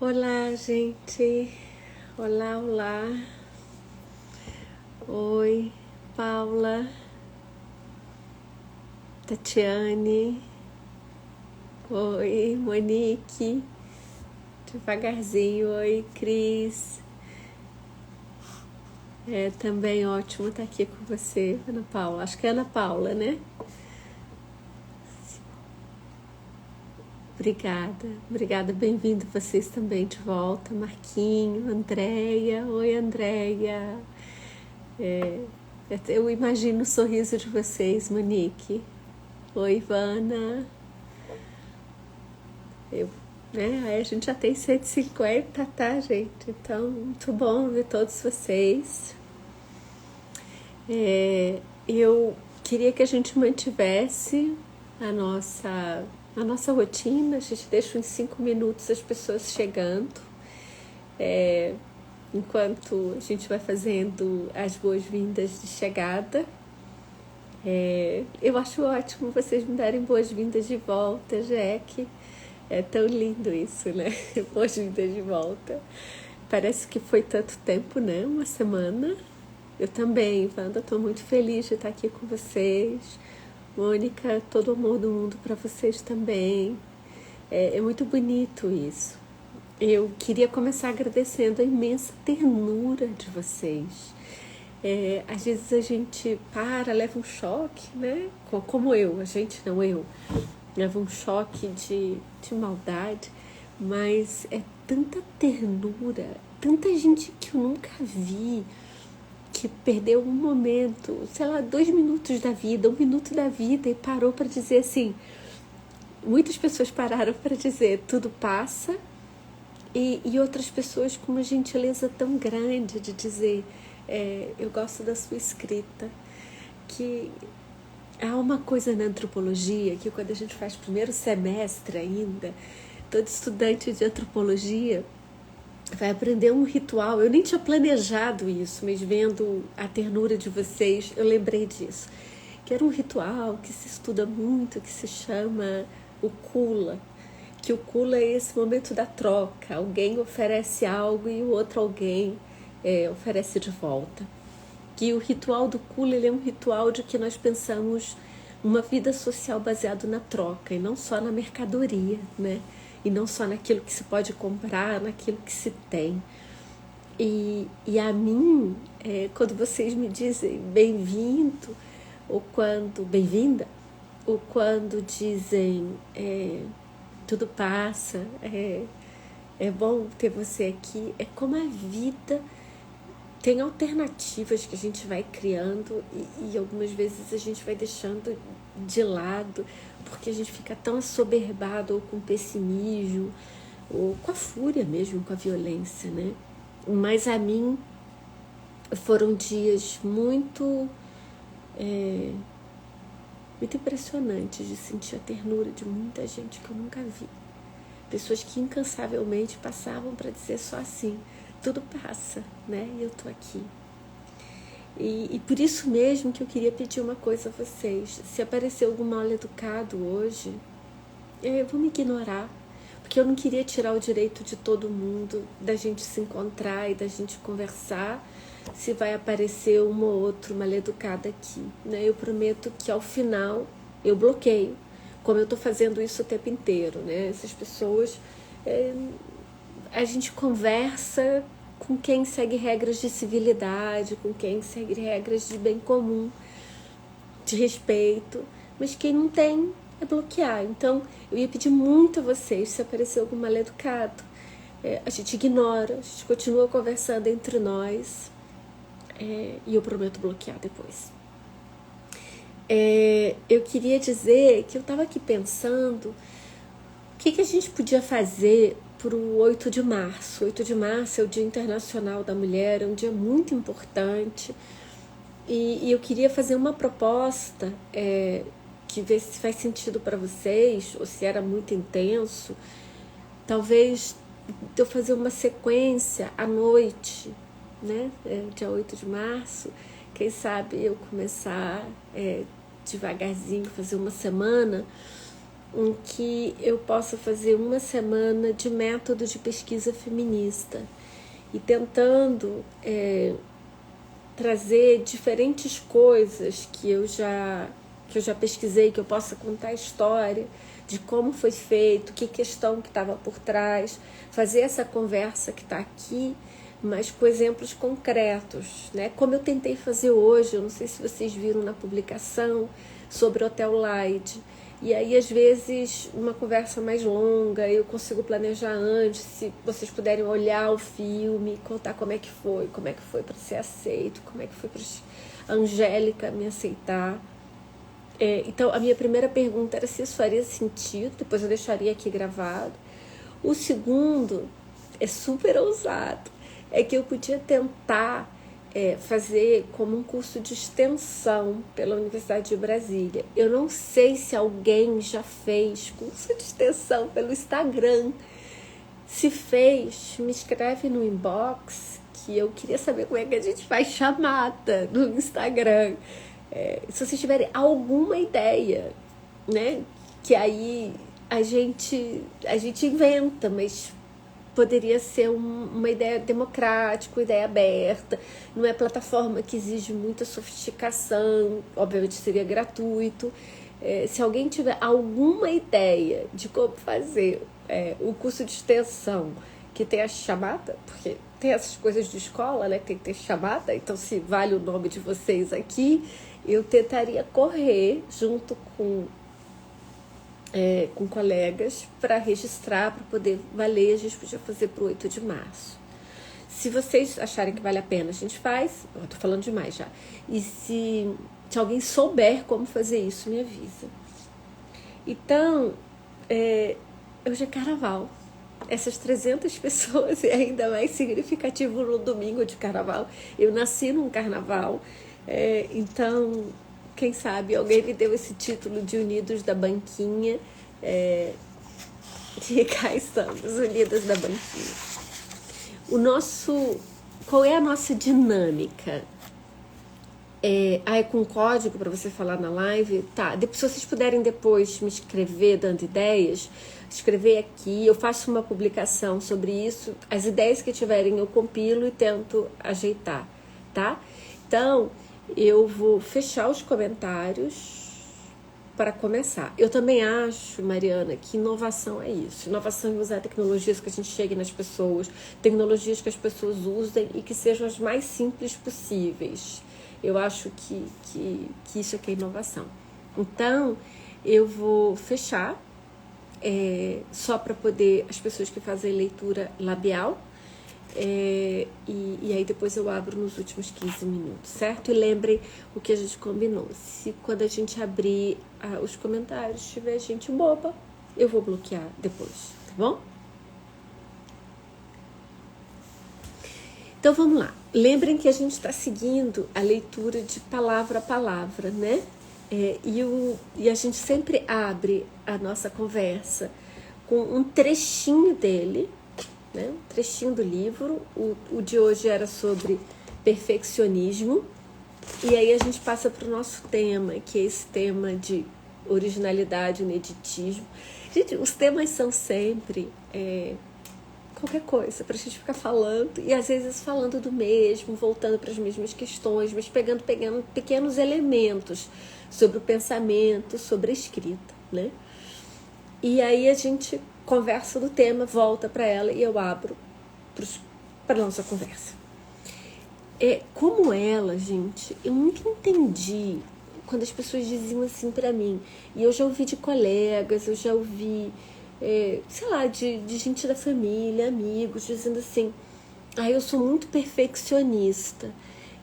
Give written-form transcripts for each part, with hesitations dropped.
Olá, gente. Olá, olá. Oi, Paula, Tatiane. Oi, Monique. Devagarzinho. Oi, Cris. É também ótimo estar aqui com você, Ana Paula. Acho que é Ana Paula, né? Obrigada, bem-vindo vocês também de volta, Marquinho, Andréia, oi Andréia, eu imagino o sorriso de vocês, Monique, oi Ivana, aí a gente já tem 150, tá gente, então muito bom ver todos vocês. Eu queria que a gente mantivesse a nossa rotina. A gente deixa uns 5 minutos as pessoas chegando, enquanto a gente vai fazendo as boas-vindas de chegada. Eu acho ótimo vocês me darem boas-vindas de volta, Jack. É tão lindo isso, né? Boas-vindas de volta. Parece que foi tanto tempo, né? Uma semana. Eu também, Wanda, estou muito feliz de estar aqui com vocês. Mônica, todo o amor do mundo para vocês também. É muito bonito isso. Eu queria começar agradecendo a imensa ternura de vocês. Às vezes a gente leva um choque, né? Como eu, a gente não eu. Leva um choque de maldade, mas é tanta ternura, tanta gente que eu nunca vi, que perdeu um momento, 2 minutos da vida, 1 minuto da vida e parou para dizer assim. Muitas pessoas pararam para dizer tudo passa, e outras pessoas com uma gentileza tão grande de dizer eu gosto da sua escrita, que há uma coisa na antropologia que quando a gente faz primeiro semestre ainda, todo estudante de antropologia vai aprender um ritual. Eu nem tinha planejado isso, mas vendo a ternura de vocês, eu lembrei disso. Que era um ritual que se estuda muito, que se chama o Kula. Que o Kula é esse momento da troca. Alguém oferece algo e o outro alguém oferece de volta. Que o ritual do Kula, ele é um ritual de que nós pensamos uma vida social baseada na troca e não só na mercadoria, né? E não só naquilo que se pode comprar, naquilo que se tem. E a mim, quando vocês me dizem bem-vindo, ou quando bem-vinda, ou quando dizem tudo passa, é bom ter você aqui, é como a vida tem alternativas que a gente vai criando e algumas vezes a gente vai deixando de lado porque a gente fica tão assoberbado ou com pessimismo ou com a fúria mesmo, com a violência, né? Mas a mim foram dias muito impressionantes de sentir a ternura de muita gente que eu nunca vi. Pessoas que incansavelmente passavam para dizer só assim, tudo passa, né? E eu tô aqui. E por isso mesmo que eu queria pedir uma coisa a vocês. Se aparecer algum mal educado hoje, vamos ignorar. Porque eu não queria tirar o direito de todo mundo da gente se encontrar e da gente conversar se vai aparecer uma ou outra mal educada aqui, né? Eu prometo que ao final eu bloqueio, como eu tô fazendo isso o tempo inteiro, né? Essas pessoas, a gente conversa com quem segue regras de civilidade, com quem segue regras de bem comum, de respeito, mas quem não tem é bloquear. Então eu ia pedir muito a vocês, se aparecer algum mal educado, a gente ignora, a gente continua conversando entre nós, e eu prometo bloquear depois. Eu queria dizer que eu estava aqui pensando o que a gente podia fazer para o 8 de março. 8 de março é o Dia Internacional da Mulher, é um dia muito importante. E eu queria fazer uma proposta que vê se faz sentido para vocês, ou se era muito intenso. Talvez eu fazer uma sequência à noite, né? Dia 8 de março. Quem sabe eu começar devagarzinho, fazer uma semana em que eu possa fazer uma semana de método de pesquisa feminista e tentando trazer diferentes coisas que eu já pesquisei, que eu possa contar a história de como foi feito, que questão que estava por trás, fazer essa conversa que está aqui, mas com exemplos concretos, né? Como eu tentei fazer hoje, eu não sei se vocês viram na publicação sobre o Hotel Light. E aí, às vezes, uma conversa mais longa, eu consigo planejar antes, se vocês puderem olhar o filme, contar como é que foi para ser aceito, como é que foi para a Angélica me aceitar. Então, a minha primeira pergunta era se isso faria sentido, depois eu deixaria aqui gravado. O segundo é super ousado, é que eu podia tentar fazer como um curso de extensão pela Universidade de Brasília. Eu não sei se alguém já fez curso de extensão pelo Instagram. Se fez, me escreve no inbox, que eu queria saber como é que a gente faz chamada no Instagram. Se vocês tiverem alguma ideia, né, que aí a gente inventa, mas poderia ser uma ideia democrática, uma ideia aberta, não é plataforma que exige muita sofisticação, obviamente seria gratuito. Se alguém tiver alguma ideia de como fazer o curso de extensão que tem a chamada, porque tem essas coisas de escola, né, que tem que ter chamada, então se vale o nome de vocês aqui, eu tentaria correr junto com colegas para registrar, para poder valer. A gente podia fazer para o 8 de março. Se vocês acharem que vale a pena, a gente faz. Estou falando demais já. E se alguém souber como fazer isso, me avisa. Então, hoje é carnaval. Essas 300 pessoas é ainda mais significativo no domingo de carnaval. Eu nasci num carnaval. Então, quem sabe alguém me deu esse título de Unidos da Banquinha. E cá estamos, Unidos da Banquinha. Qual é a nossa dinâmica? É com código para você falar na live? Tá, se vocês puderem depois me escrever dando ideias, escrever aqui, eu faço uma publicação sobre isso. As ideias que tiverem eu compilo e tento ajeitar, tá? Então, eu vou fechar os comentários para começar. Eu também acho, Mariana, que inovação é isso. Inovação é usar tecnologias que a gente chegue nas pessoas, tecnologias que as pessoas usem e que sejam as mais simples possíveis. Eu acho que isso é que é inovação. Então, eu vou fechar só para poder as pessoas que fazem leitura labial. E aí depois eu abro nos últimos 15 minutos, certo? E lembrem o que a gente combinou. Se quando a gente abrir os comentários tiver gente boba, eu vou bloquear depois, tá bom? Então vamos lá. Lembrem que a gente está seguindo a leitura de palavra a palavra, né? E a gente sempre abre a nossa conversa com um trechinho dele, né? Um trechinho do livro. O de hoje era sobre perfeccionismo. E aí a gente passa para o nosso tema, que é esse tema de originalidade, ineditismo. Gente, os temas são sempre qualquer coisa para a gente ficar falando, e às vezes falando do mesmo, voltando para as mesmas questões, mas pegando pequenos elementos sobre o pensamento, sobre a escrita, né? E aí a gente conversa do tema, volta para ela e eu abro para a nossa conversa. Como ela, gente, eu nunca entendi quando as pessoas diziam assim para mim, e eu já ouvi de colegas, eu já ouvi, sei lá, de gente da família, amigos, dizendo assim, eu sou muito perfeccionista,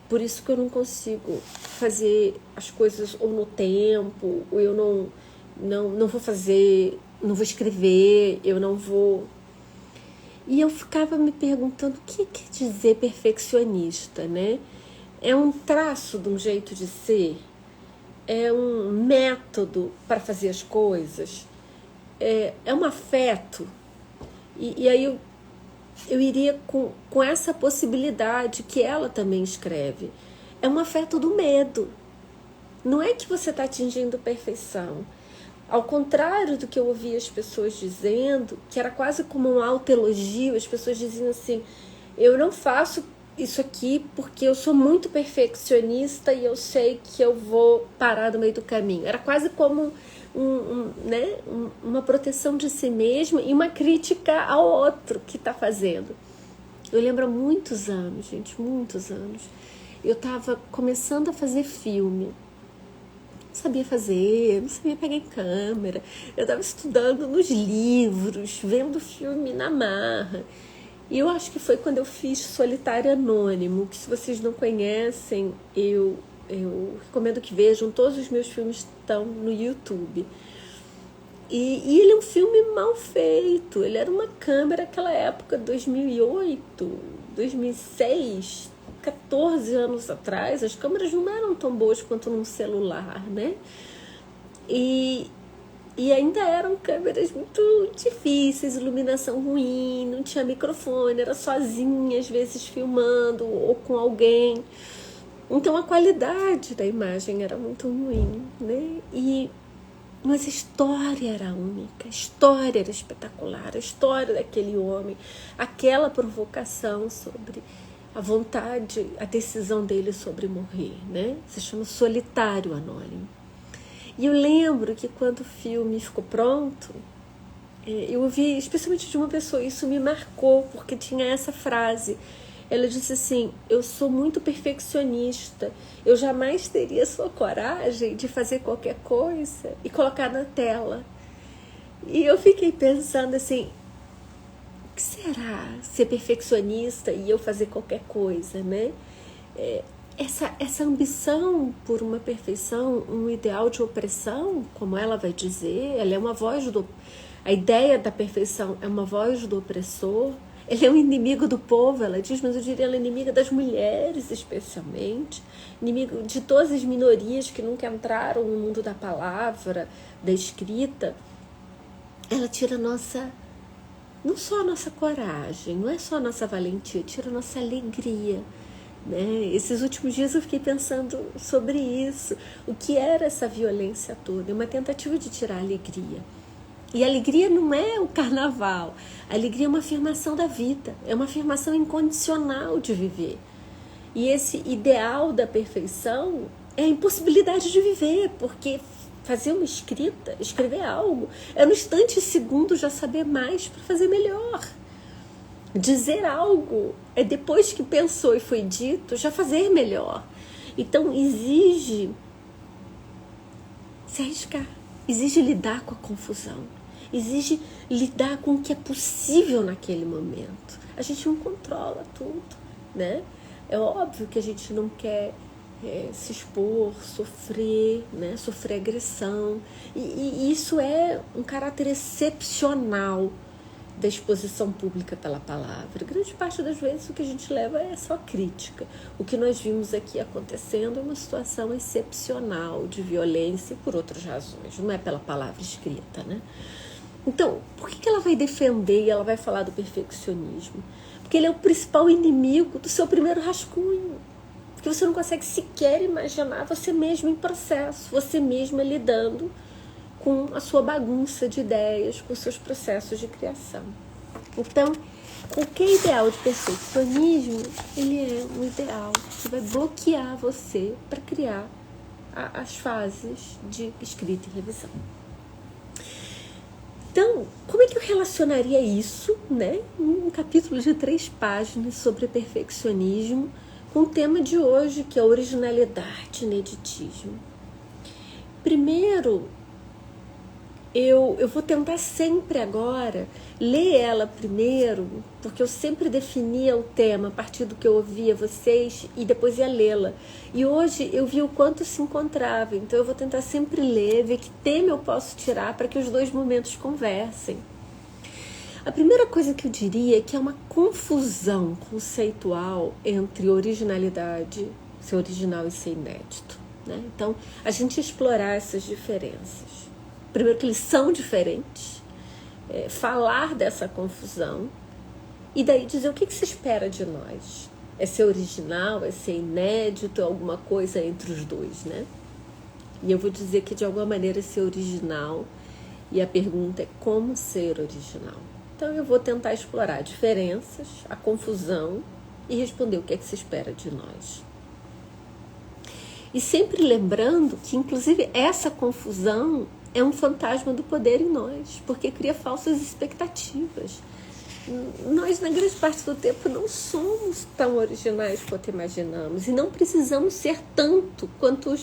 por isso que eu não consigo fazer as coisas ou no tempo, ou eu não vou fazer, não vou escrever, eu não vou... E eu ficava me perguntando o que quer dizer perfeccionista, né? É um traço de um jeito de ser? É um método para fazer as coisas? É um afeto? E aí eu iria com essa possibilidade que ela também escreve. É um afeto do medo. Não é que você está atingindo perfeição. Ao contrário do que eu ouvia as pessoas dizendo, que era quase como um autoelogio, as pessoas diziam assim, eu não faço isso aqui porque eu sou muito perfeccionista e eu sei que eu vou parar no meio do caminho. Era quase como uma proteção de si mesma e uma crítica ao outro que está fazendo. Eu lembro há muitos anos, gente, muitos anos, eu estava começando a fazer filme. Não sabia fazer, não sabia pegar em câmera. Eu estava estudando nos livros, vendo filme na marra. E eu acho que foi quando eu fiz Solitário Anônimo, que se vocês não conhecem, eu recomendo que vejam, todos os meus filmes estão no YouTube. E ele é um filme mal feito, ele era uma câmera naquela época, 2008, 2006, 14 anos atrás, as câmeras não eram tão boas quanto num celular, né? E ainda eram câmeras muito difíceis, iluminação ruim, não tinha microfone, era sozinha, às vezes filmando ou com alguém. Então a qualidade da imagem era muito ruim, né? Mas a história era única, a história era espetacular, a história daquele homem, aquela provocação sobre a vontade, a decisão dele sobre morrer, né? Se chama Solitário Anônimo. E eu lembro que quando o filme ficou pronto, eu ouvi especialmente de uma pessoa, isso me marcou, porque tinha essa frase. Ela disse assim, eu sou muito perfeccionista, eu jamais teria sua coragem de fazer qualquer coisa e colocar na tela. E eu fiquei pensando assim, o que será ser perfeccionista e eu fazer qualquer coisa, né? Essa ambição por uma perfeição, um ideal de opressão, como ela vai dizer, ela é uma voz a ideia da perfeição é uma voz do opressor, ele é um inimigo do povo, ela diz, mas eu diria ela é inimiga das mulheres especialmente, inimigo de todas as minorias que nunca entraram no mundo da palavra, da escrita. Ela tira não só a nossa coragem, não é só a nossa valentia, tira a nossa alegria. Né? Esses últimos dias eu fiquei pensando sobre isso, o que era essa violência toda, é uma tentativa de tirar a alegria. E a alegria não é o carnaval, a alegria é uma afirmação da vida, é uma afirmação incondicional de viver. E esse ideal da perfeição é a impossibilidade de viver, porque fazer uma escrita, escrever algo, é no instante e segundo já saber mais para fazer melhor. Dizer algo é depois que pensou e foi dito, já fazer melhor. Então exige se arriscar, exige lidar com a confusão, exige lidar com o que é possível naquele momento. A gente não controla tudo, né? É óbvio que a gente não quer se expor, sofrer, né? Sofrer agressão. E isso é um caráter excepcional da exposição pública pela palavra. Grande parte das vezes o que a gente leva é só crítica. O que nós vimos aqui acontecendo é uma situação excepcional de violência por outras razões, não é pela palavra escrita, né? Então, por que ela vai defender e ela vai falar do perfeccionismo? Porque ele é o principal inimigo do seu primeiro rascunho. Porque você não consegue sequer imaginar você mesmo em processo, você mesma lidando com a sua bagunça de ideias, com os seus processos de criação. Então, qualquer ideal de perfeccionismo, ele é um ideal que vai bloquear você para criar as fases de escrita e revisão. Então, como é que eu relacionaria isso, né, um capítulo de 3 páginas sobre perfeccionismo, com o tema de hoje, que é originalidade, ineditismo? Primeiro, eu vou tentar sempre agora ler ela primeiro, porque eu sempre definia o tema a partir do que eu ouvia vocês e depois ia lê-la. E hoje eu vi o quanto se encontrava, então eu vou tentar sempre ler, ver que tema eu posso tirar para que os dois momentos conversem. A primeira coisa que eu diria é que é uma confusão conceitual entre originalidade, ser original e ser inédito, né? Então, a gente explorar essas diferenças. Primeiro que eles são diferentes, falar dessa confusão e daí dizer o que se espera de nós. É ser original, é ser inédito, é alguma coisa entre os dois, né? E eu vou dizer que de alguma maneira ser original, e a pergunta é como ser original. Então eu vou tentar explorar diferenças, a confusão e responder o que é que se espera de nós. E sempre lembrando que, inclusive, essa confusão é um fantasma do poder em nós, porque cria falsas expectativas. Nós, na grande parte do tempo, não somos tão originais quanto imaginamos e não precisamos ser tanto quanto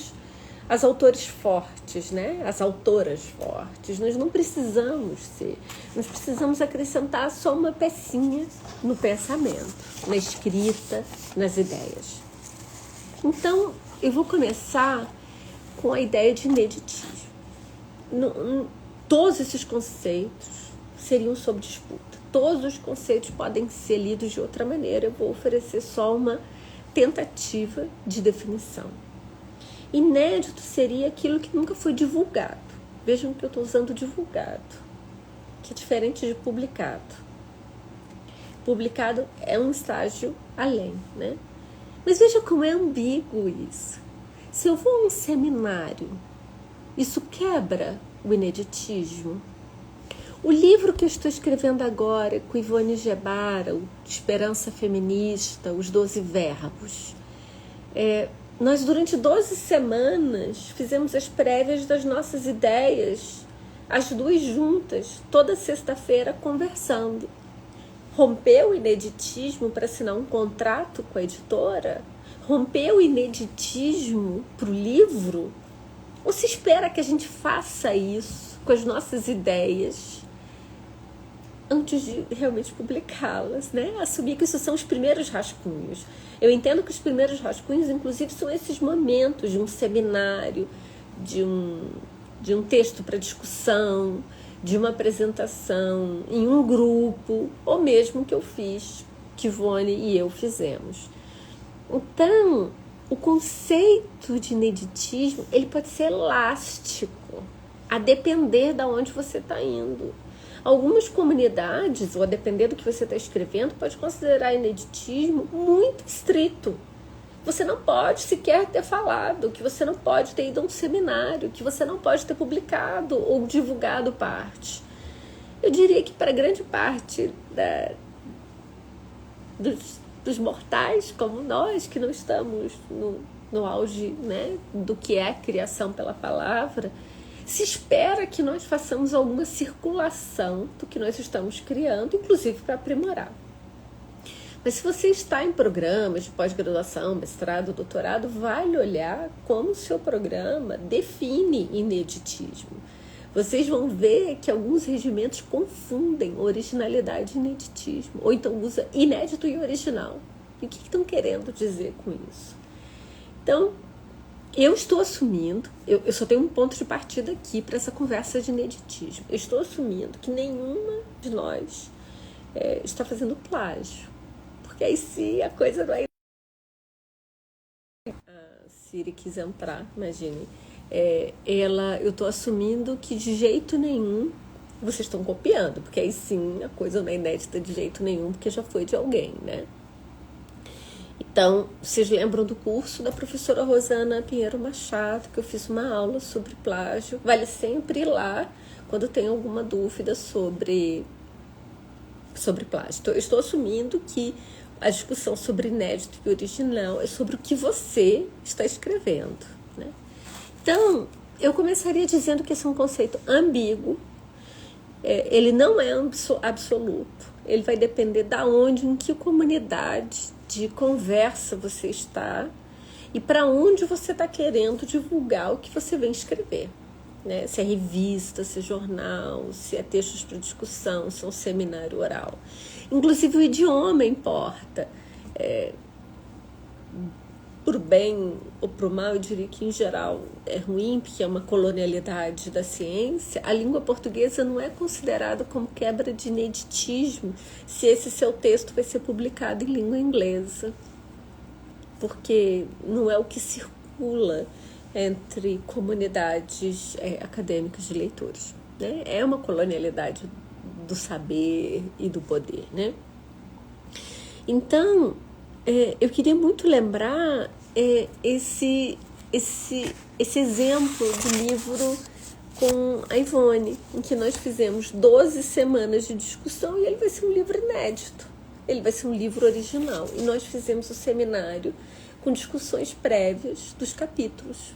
as autores fortes, né? As autoras fortes. Nós não precisamos ser. Nós precisamos acrescentar só uma pecinha no pensamento, na escrita, nas ideias. Então, eu vou começar com a ideia de ineditismo. Todos esses conceitos seriam sob disputa. Todos os conceitos podem ser lidos de outra maneira. Eu vou oferecer só uma tentativa de definição. Inédito seria aquilo que nunca foi divulgado. Vejam que eu estou usando divulgado, que é diferente de publicado. Publicado é um estágio além, né? Mas veja como é ambíguo isso. Se eu vou a um seminário, isso quebra o ineditismo. O livro que eu estou escrevendo agora, com Ivone Gebara, o Esperança Feminista, Os 12 Verbos, nós durante 12 semanas fizemos as prévias das nossas ideias, as duas juntas, toda sexta-feira conversando. Rompeu o ineditismo para assinar um contrato com a editora? Rompeu o ineditismo para o livro? Ou se espera que a gente faça isso com as nossas ideias antes de realmente publicá-las, né? Assumir que isso são os primeiros rascunhos. Eu entendo que os primeiros rascunhos, inclusive, são esses momentos de um seminário, de um texto para discussão, de uma apresentação em um grupo, ou mesmo que eu fiz, que Ivone e eu fizemos. Então, o conceito de ineditismo, ele pode ser elástico, a depender de onde você está indo. Algumas comunidades, ou a depender do que você está escrevendo, pode considerar ineditismo muito estrito. Você não pode sequer ter falado, que você não pode ter ido a um seminário, que você não pode ter publicado ou divulgado parte. Eu diria que para grande parte dos mortais como nós, que não estamos no auge, né, do que é a criação pela palavra, se espera que nós façamos alguma circulação do que nós estamos criando, inclusive para aprimorar. Mas se você está em programas de pós-graduação, mestrado, doutorado, vale olhar como o seu programa define ineditismo. Vocês vão ver que alguns regimentos confundem originalidade e ineditismo, ou então usa inédito e original. E o que estão querendo dizer com isso? Então, eu estou assumindo, eu só tenho um ponto de partida aqui para essa conversa de ineditismo. Eu estou assumindo que nenhuma de nós está fazendo plágio. Porque aí se a coisa não é... A Siri quis entrar, imagine. Eu estou assumindo que de jeito nenhum vocês estão copiando, porque aí sim a coisa não é inédita de jeito nenhum, porque já foi de alguém, né? Então, vocês lembram do curso da professora Rosana Pinheiro Machado, que eu fiz uma aula sobre plágio. Vale sempre ir lá quando tem alguma dúvida sobre plágio. Então, eu estou assumindo que a discussão sobre inédito e original é sobre o que você está escrevendo, né? Então, eu começaria dizendo que esse é um conceito ambíguo, ele não é absoluto, ele vai depender de onde, em que comunidade de conversa você está e para onde você está querendo divulgar o que você vem escrever, né? Se é revista, se é jornal, se é textos para discussão, se é um seminário oral. Inclusive o idioma importa. Por bem ou por mal, eu diria que em geral é ruim, porque é uma colonialidade da ciência. A língua portuguesa não é considerada como quebra de ineditismo se esse seu texto vai ser publicado em língua inglesa, porque não é o que circula entre comunidades acadêmicas de leitores, né? É uma colonialidade do saber e do poder, né? Então, eu queria muito lembrar esse esse exemplo de livro com a Ivone, em que nós fizemos 12 semanas de discussão e ele vai ser um livro inédito. Ele vai ser um livro original. E nós fizemos o seminário com discussões prévias dos capítulos.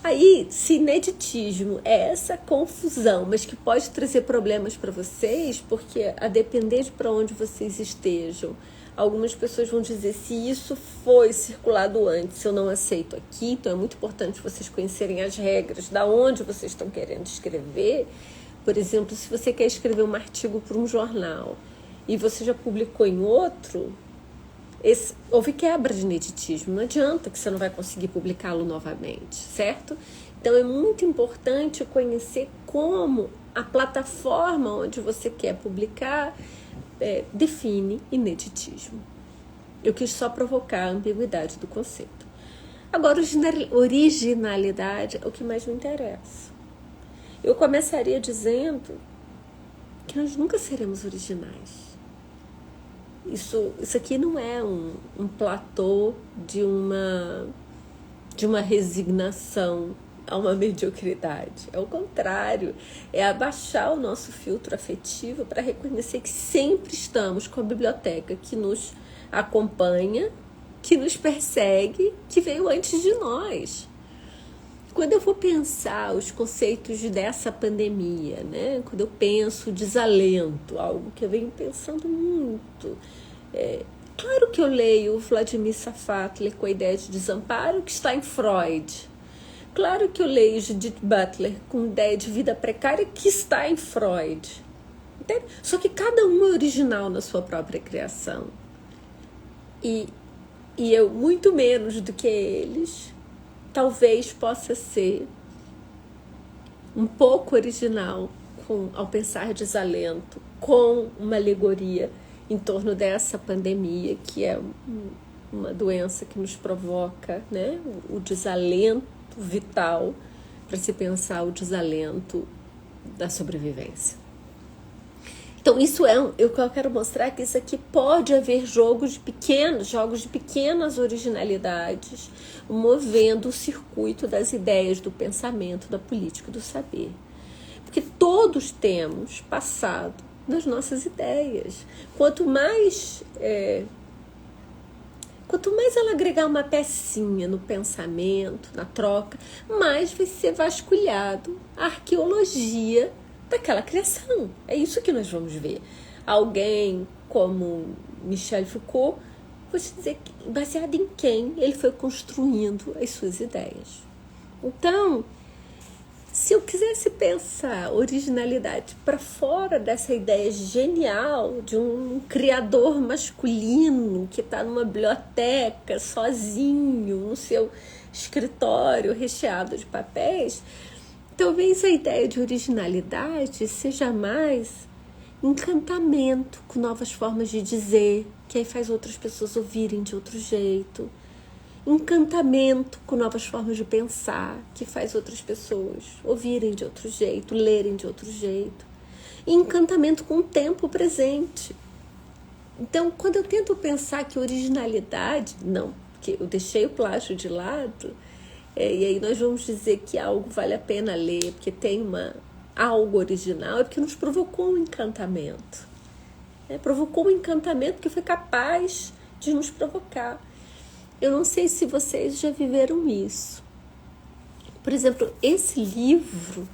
Aí, se ineditismo é essa confusão, mas que pode trazer problemas para vocês, porque a depender de para onde vocês estejam, algumas pessoas vão dizer, se isso foi circulado antes, eu não aceito aqui, então é muito importante vocês conhecerem as regras, da onde vocês estão querendo escrever. Por exemplo, se você quer escrever um artigo para um jornal e você já publicou em outro, houve quebra de ineditismo, não adianta que você não vai conseguir publicá-lo novamente, certo? Então é muito importante conhecer como a plataforma onde você quer publicar define ineditismo. Eu quis só provocar a ambiguidade do conceito. Agora, originalidade é o que mais me interessa. Eu começaria dizendo que nós nunca seremos originais. Isso aqui não é um platô de uma resignação a uma mediocridade. É o contrário, é abaixar o nosso filtro afetivo para reconhecer que sempre estamos com a biblioteca que nos acompanha, que nos persegue, que veio antes de nós. Quando eu vou pensar os conceitos dessa pandemia, né? Quando eu penso desalento, algo que eu venho pensando muito, claro que eu leio o Vladimir Safatli com a ideia de desamparo que está em Freud. Claro que eu leio Judith Butler com a ideia de vida precária que está em Freud. Entende? Só que cada um é original na sua própria criação. E eu, muito menos do que eles, talvez possa ser um pouco original ao pensar desalento, com uma alegoria em torno dessa pandemia, que é uma doença que nos provoca, né, o desalento vital, para se pensar o desalento da sobrevivência. Então, isso eu quero mostrar que isso aqui pode haver jogos de pequenas originalidades, movendo o circuito das ideias, do pensamento, da política, do saber. Porque todos temos passado nas nossas ideias. Quanto mais ela agregar uma pecinha no pensamento, na troca, mais vai ser vasculhado a arqueologia daquela criação. É isso que nós vamos ver. Alguém como Michel Foucault, vou te dizer, baseado em quem ele foi construindo as suas ideias. Então, se eu quisesse pensar originalidade para fora dessa ideia genial de um criador masculino que está numa biblioteca sozinho, no seu escritório recheado de papéis, talvez a ideia de originalidade seja mais encantamento com novas formas de dizer, que aí faz outras pessoas ouvirem de outro jeito. Encantamento com novas formas de pensar, que faz outras pessoas ouvirem de outro jeito, lerem de outro jeito. E encantamento com o tempo presente. Então, quando eu tento pensar que originalidade, não, porque eu deixei o plágio de lado, e aí nós vamos dizer que algo vale a pena ler, porque tem algo original, é porque nos provocou um encantamento. Provocou um encantamento porque foi capaz de nos provocar. Eu não sei se vocês já viveram isso. Por exemplo, esse livro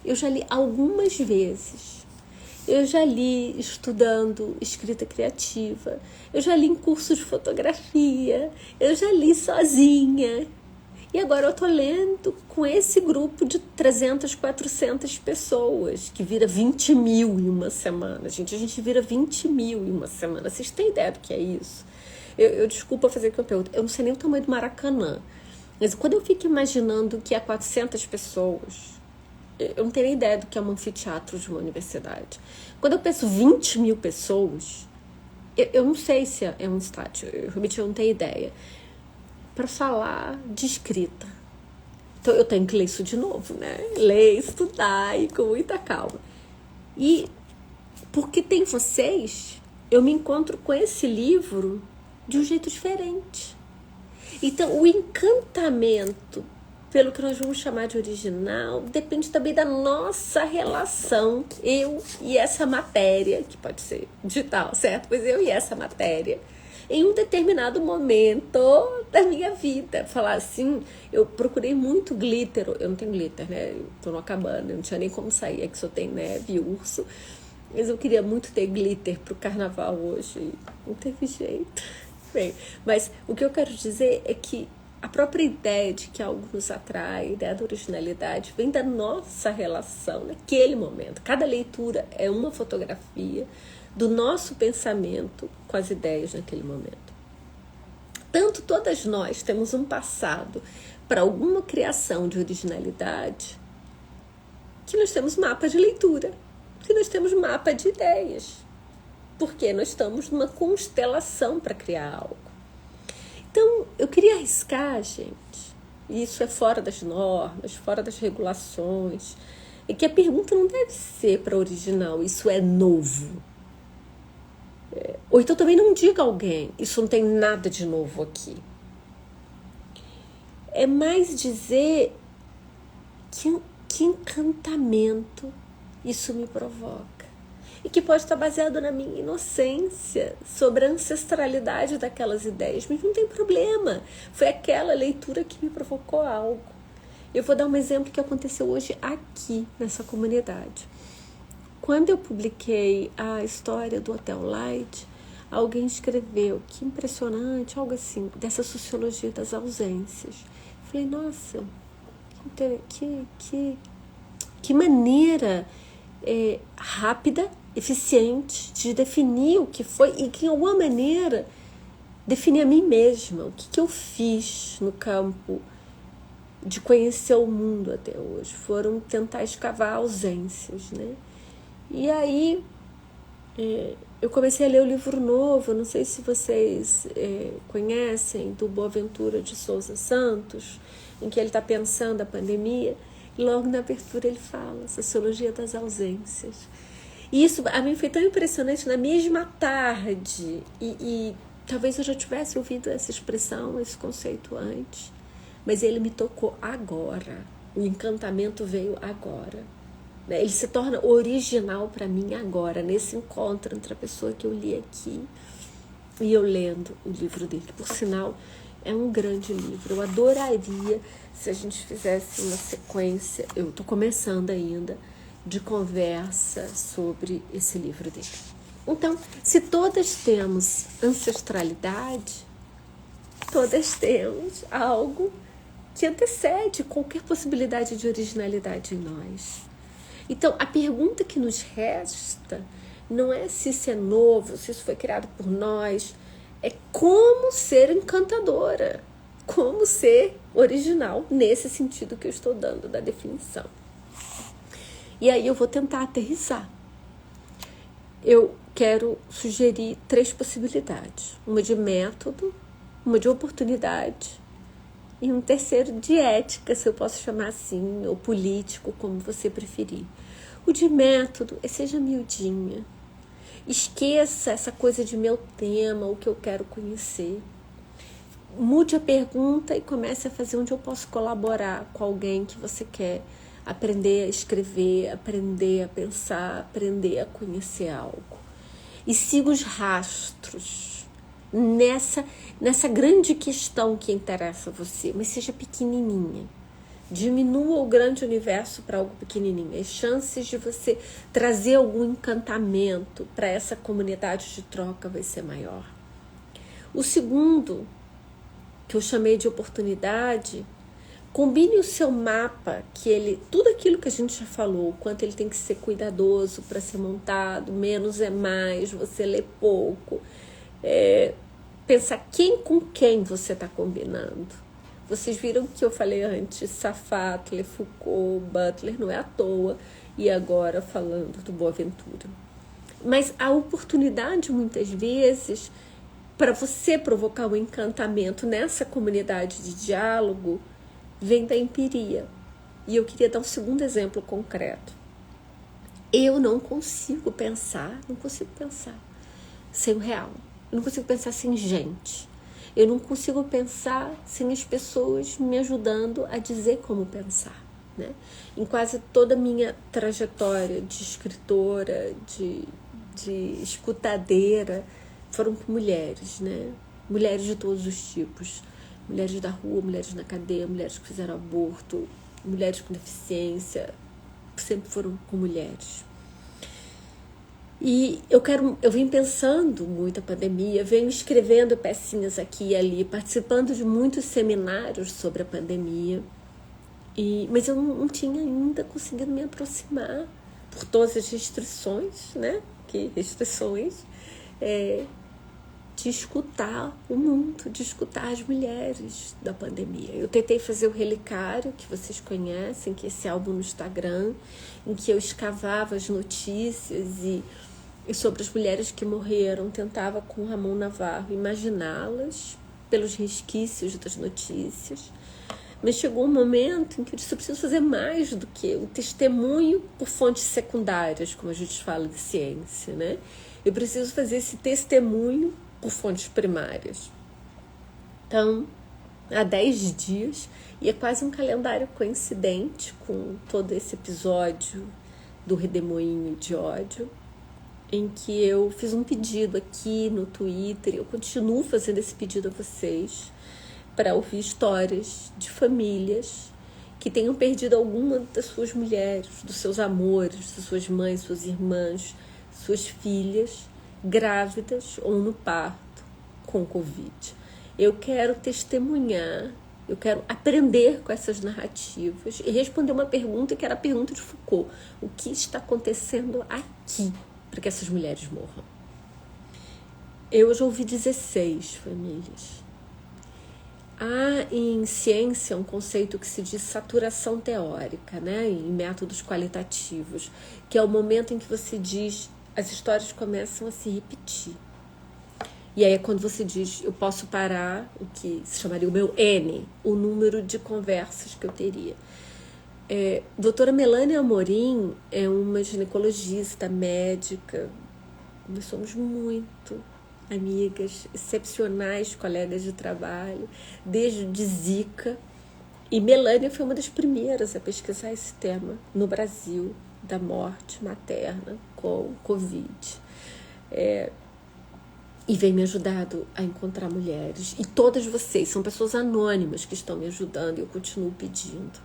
eu já li algumas vezes. Eu já li estudando escrita criativa. Eu já li em curso de fotografia. Eu já li sozinha. E agora eu estou lendo com esse grupo de 300, 400 pessoas, que vira 20 mil em uma semana. Gente, a gente vira 20 mil em uma semana. Vocês têm ideia do que é isso? Eu desculpa fazer que eu pergunto, eu não sei nem o tamanho do Maracanã, mas quando eu fico imaginando que há 400 pessoas, eu não tenho nem ideia do que é um anfiteatro de uma universidade. Quando eu penso 20 mil pessoas, eu não sei se é um estádio, eu realmente não tenho ideia, para falar de escrita. Então eu tenho que ler isso de novo, né? Ler, estudar e com muita calma. E porque tem vocês, eu me encontro com esse livro de um jeito diferente. Então, o encantamento, pelo que nós vamos chamar de original, depende também da nossa relação, eu e essa matéria, que pode ser digital, certo? Mas eu e essa matéria, em um determinado momento da minha vida. Falar assim, eu procurei muito glitter, eu não tenho glitter, né? Eu tô numa cabana, eu não tinha nem como sair, é que só tem neve e urso. Mas eu queria muito ter glitter pro carnaval hoje, não teve jeito. Bem, mas o que eu quero dizer é que a própria ideia de que algo nos atrai, a ideia da originalidade, vem da nossa relação naquele momento. Cada leitura é uma fotografia do nosso pensamento com as ideias naquele momento. Tanto todas nós temos um passado para alguma criação de originalidade, que nós temos mapa de leitura, que nós temos mapa de ideias, porque nós estamos numa constelação para criar algo. Então, eu queria arriscar, gente, e isso é fora das normas, fora das regulações, é que a pergunta não deve ser para original, isso é novo. Ou então também não diga a alguém, isso não tem nada de novo aqui. É mais dizer que encantamento isso me provoca. E que pode estar baseado na minha inocência, sobre a ancestralidade daquelas ideias. Mas não tem problema, foi aquela leitura que me provocou algo. Eu vou dar um exemplo que aconteceu hoje aqui, nessa comunidade. Quando eu publiquei a história do Hotel Light, alguém escreveu, que impressionante, algo assim, dessa sociologia das ausências. Falei, nossa, que maneira rápida, eficiente de definir o que foi e que, de alguma maneira, definir a mim mesma, o que eu fiz no campo de conhecer o mundo até hoje. Foram tentar escavar ausências, né? E aí, eu comecei a ler o livro novo, não sei se vocês conhecem, do Boaventura de Souza Santos, em que ele está pensando a pandemia, e logo na abertura ele fala, Sociologia das Ausências. E isso, a mim, foi tão impressionante na mesma tarde, e talvez eu já tivesse ouvido essa expressão, esse conceito antes, mas ele me tocou agora, o encantamento veio agora. Ele se torna original para mim agora, nesse encontro entre a pessoa que eu li aqui e eu lendo o livro dele. Por sinal, é um grande livro. Eu adoraria se a gente fizesse uma sequência, eu estou começando ainda, de conversa sobre esse livro dele. Então, se todas temos ancestralidade, todas temos algo que antecede qualquer possibilidade de originalidade em nós. Então, a pergunta que nos resta não é se isso é novo, se isso foi criado por nós, é como ser encantadora, como ser original, nesse sentido que eu estou dando da definição. E aí eu vou tentar aterrissar. Eu quero sugerir 3 possibilidades. Uma de método, uma de oportunidade e um terceiro de ética, se eu posso chamar assim, ou político, como você preferir. O de método é seja miudinha. Esqueça essa coisa de meu tema, o que eu quero conhecer. Mude a pergunta e comece a fazer onde eu posso colaborar com alguém que você quer aprender a escrever, aprender a pensar, aprender a conhecer algo. E siga os rastros nessa grande questão que interessa a você, mas seja pequenininha. Diminua o grande universo para algo pequenininho. As chances de você trazer algum encantamento para essa comunidade de troca vai ser maior. O segundo, que eu chamei de oportunidade, combine o seu mapa, tudo aquilo que a gente já falou, o quanto ele tem que ser cuidadoso para ser montado, menos é mais, você lê pouco. Pensar com quem você está combinando. Vocês viram que eu falei antes, Safatler, Foucault, Butler, não é à toa, e agora falando do Boaventura. Mas a oportunidade, muitas vezes, para você provocar um encantamento nessa comunidade de diálogo, vem da empiria. E eu queria dar um segundo exemplo concreto. Eu não consigo pensar sem o real. Eu não consigo pensar sem gente. eu não consigo pensar sem as pessoas me ajudando a dizer como pensar, né? Em quase toda a minha trajetória de escritora, de escutadeira, foram com mulheres, né? Mulheres de todos os tipos. Mulheres da rua, mulheres na cadeia, mulheres que fizeram aborto, mulheres com deficiência, sempre foram com mulheres. E eu vim pensando muito a pandemia, venho escrevendo pecinhas aqui e ali, participando de muitos seminários sobre a pandemia, mas eu não tinha ainda conseguido me aproximar por todas as restrições, né? Que restrições, de escutar o mundo, de escutar as mulheres da pandemia. Eu tentei fazer o Relicário, que vocês conhecem, que é esse álbum no Instagram, em que eu escavava as notícias e sobre as mulheres que morreram, tentava com Ramon Navarro imaginá-las pelos resquícios das notícias. Mas chegou um momento em que eu disse, eu preciso fazer mais do que o testemunho por fontes secundárias, como a gente fala de ciência, né? Eu preciso fazer esse testemunho por fontes primárias. Então, há 10 dias, e é quase um calendário coincidente com todo esse episódio do Redemoinho de Ódio, em que eu fiz um pedido aqui no Twitter, eu continuo fazendo esse pedido a vocês, para ouvir histórias de famílias que tenham perdido alguma das suas mulheres, dos seus amores, das suas mães, suas irmãs, suas filhas, grávidas ou no parto com Covid. Eu quero testemunhar, eu quero aprender com essas narrativas e responder uma pergunta que era a pergunta de Foucault. O que está acontecendo aqui para que essas mulheres morram? Eu já ouvi 16 famílias. Há em ciência um conceito que se diz saturação teórica, né? Em métodos qualitativos, que é o momento em que você diz, as histórias começam a se repetir. E aí é quando você diz, eu posso parar, o que se chamaria o meu N, o número de conversas que eu teria. Doutora Melânia Amorim é uma ginecologista, médica, nós somos muito amigas, excepcionais colegas de trabalho, desde de Zika. E Melânia foi uma das primeiras a pesquisar esse tema no Brasil, da morte materna com Covid. E vem me ajudado a encontrar mulheres. E todas vocês são pessoas anônimas que estão me ajudando e eu continuo pedindo.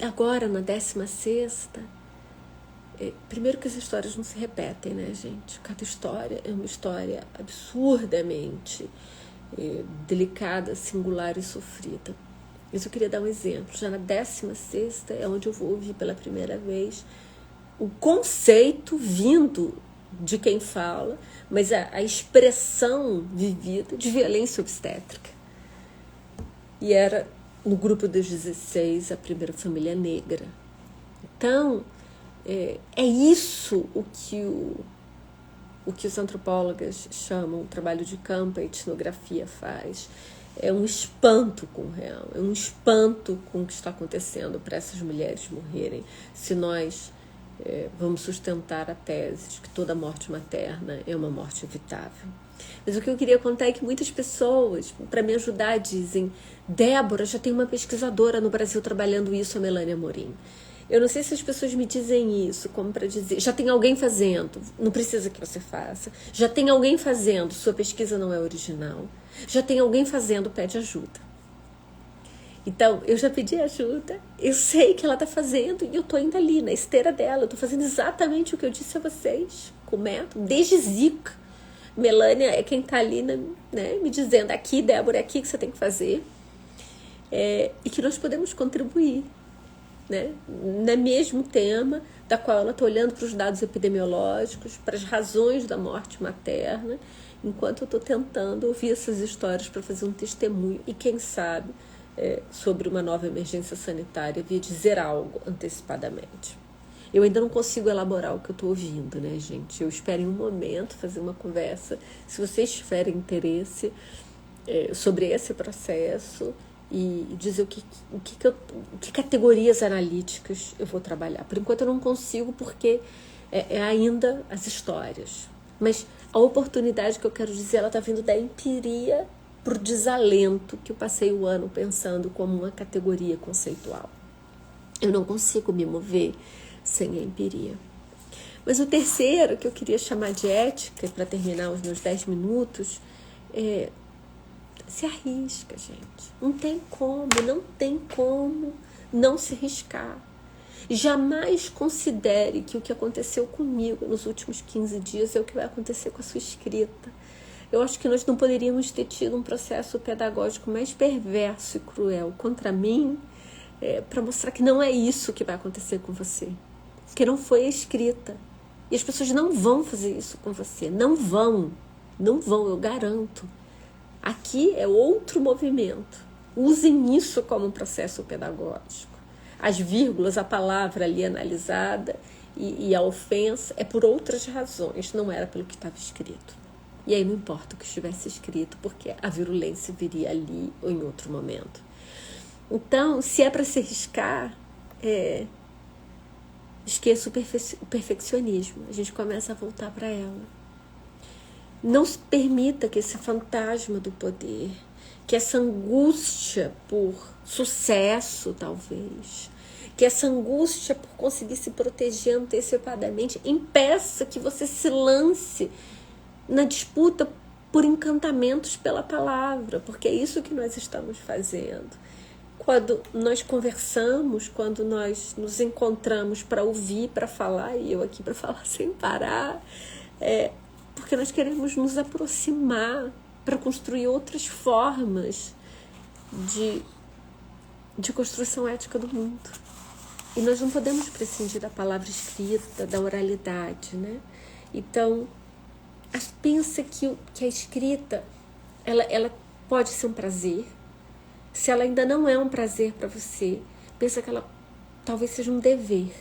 Agora, na 16ª, primeiro que as histórias não se repetem, né, gente? Cada história é uma história absurdamente delicada, singular e sofrida. Mas eu queria dar um exemplo. Já na 16ª é onde eu vou ouvir pela primeira vez o conceito vindo de quem fala, mas a expressão vivida de violência obstétrica. E era, no grupo dos 16, a primeira família negra. Então, é isso o que os antropólogas chamam, o trabalho de campo, a etnografia faz. É um espanto com o real, é um espanto com o que está acontecendo para essas mulheres morrerem, se nós vamos sustentar a tese de que toda morte materna é uma morte evitável. Mas o que eu queria contar é que muitas pessoas, para me ajudar, dizem, Débora, já tem uma pesquisadora no Brasil trabalhando isso, a Melânia Amorim. Eu não sei se as pessoas me dizem isso como para dizer, já tem alguém fazendo, não precisa que você faça. Já tem alguém fazendo, sua pesquisa não é original. Já tem alguém fazendo, pede ajuda. Então, eu já pedi ajuda, eu sei que ela está fazendo e eu estou ainda ali na esteira dela. Eu estou fazendo exatamente o que eu disse a vocês, com o método, desde Zika. Melânia é quem está ali, né, me dizendo, aqui, Débora, é aqui que você tem que fazer. E que nós podemos contribuir. Né, no mesmo tema, da qual ela está olhando para os dados epidemiológicos, para as razões da morte materna, enquanto eu estou tentando ouvir essas histórias para fazer um testemunho e, quem sabe, sobre uma nova emergência sanitária, vir dizer algo antecipadamente. Eu ainda não consigo elaborar o que eu estou ouvindo, né, gente? Eu espero em um momento fazer uma conversa, se vocês tiverem interesse sobre esse processo, e dizer que categorias analíticas eu vou trabalhar. Por enquanto eu não consigo, porque é ainda as histórias. Mas A oportunidade que eu quero dizer, ela está vindo da empiria para o desalento que eu passei o ano pensando como uma categoria conceitual. Eu não consigo me mover sem a empiria. Mas o terceiro, que eu queria chamar de ética, para terminar os meus 10 minutos, se arrisca, gente. Não tem como não se arriscar. Jamais considere que o que aconteceu comigo nos últimos 15 dias é o que vai acontecer com a sua escrita. Eu acho que nós não poderíamos ter tido um processo pedagógico mais perverso e cruel contra mim, para mostrar que não é isso que vai acontecer com você. Que não foi a escrita. E as pessoas não vão fazer isso com você. Não vão, eu garanto. Aqui é outro movimento. Usem isso como um processo pedagógico. As vírgulas, a palavra ali analisada e a ofensa é por outras razões, não era pelo que estava escrito. E aí não importa o que estivesse escrito, porque a virulência viria ali ou em outro momento. Então, se é para se arriscar, esqueça o perfeccionismo. A gente começa a voltar para ela. Não se permita que esse fantasma do poder, que essa angústia por sucesso, talvez, que essa angústia por conseguir se proteger antecipadamente, impeça que você se lance na disputa por encantamentos pela palavra, porque é isso que nós estamos fazendo. Quando nós conversamos, quando nós nos encontramos para ouvir, para falar, e eu aqui para falar sem parar, porque nós queremos nos aproximar para construir outras formas de construção ética do mundo. E nós não podemos prescindir da palavra escrita, da oralidade, né? Então, pensa que a escrita, ela pode ser um prazer. Se ela ainda não é um prazer para você, pensa que ela talvez seja um dever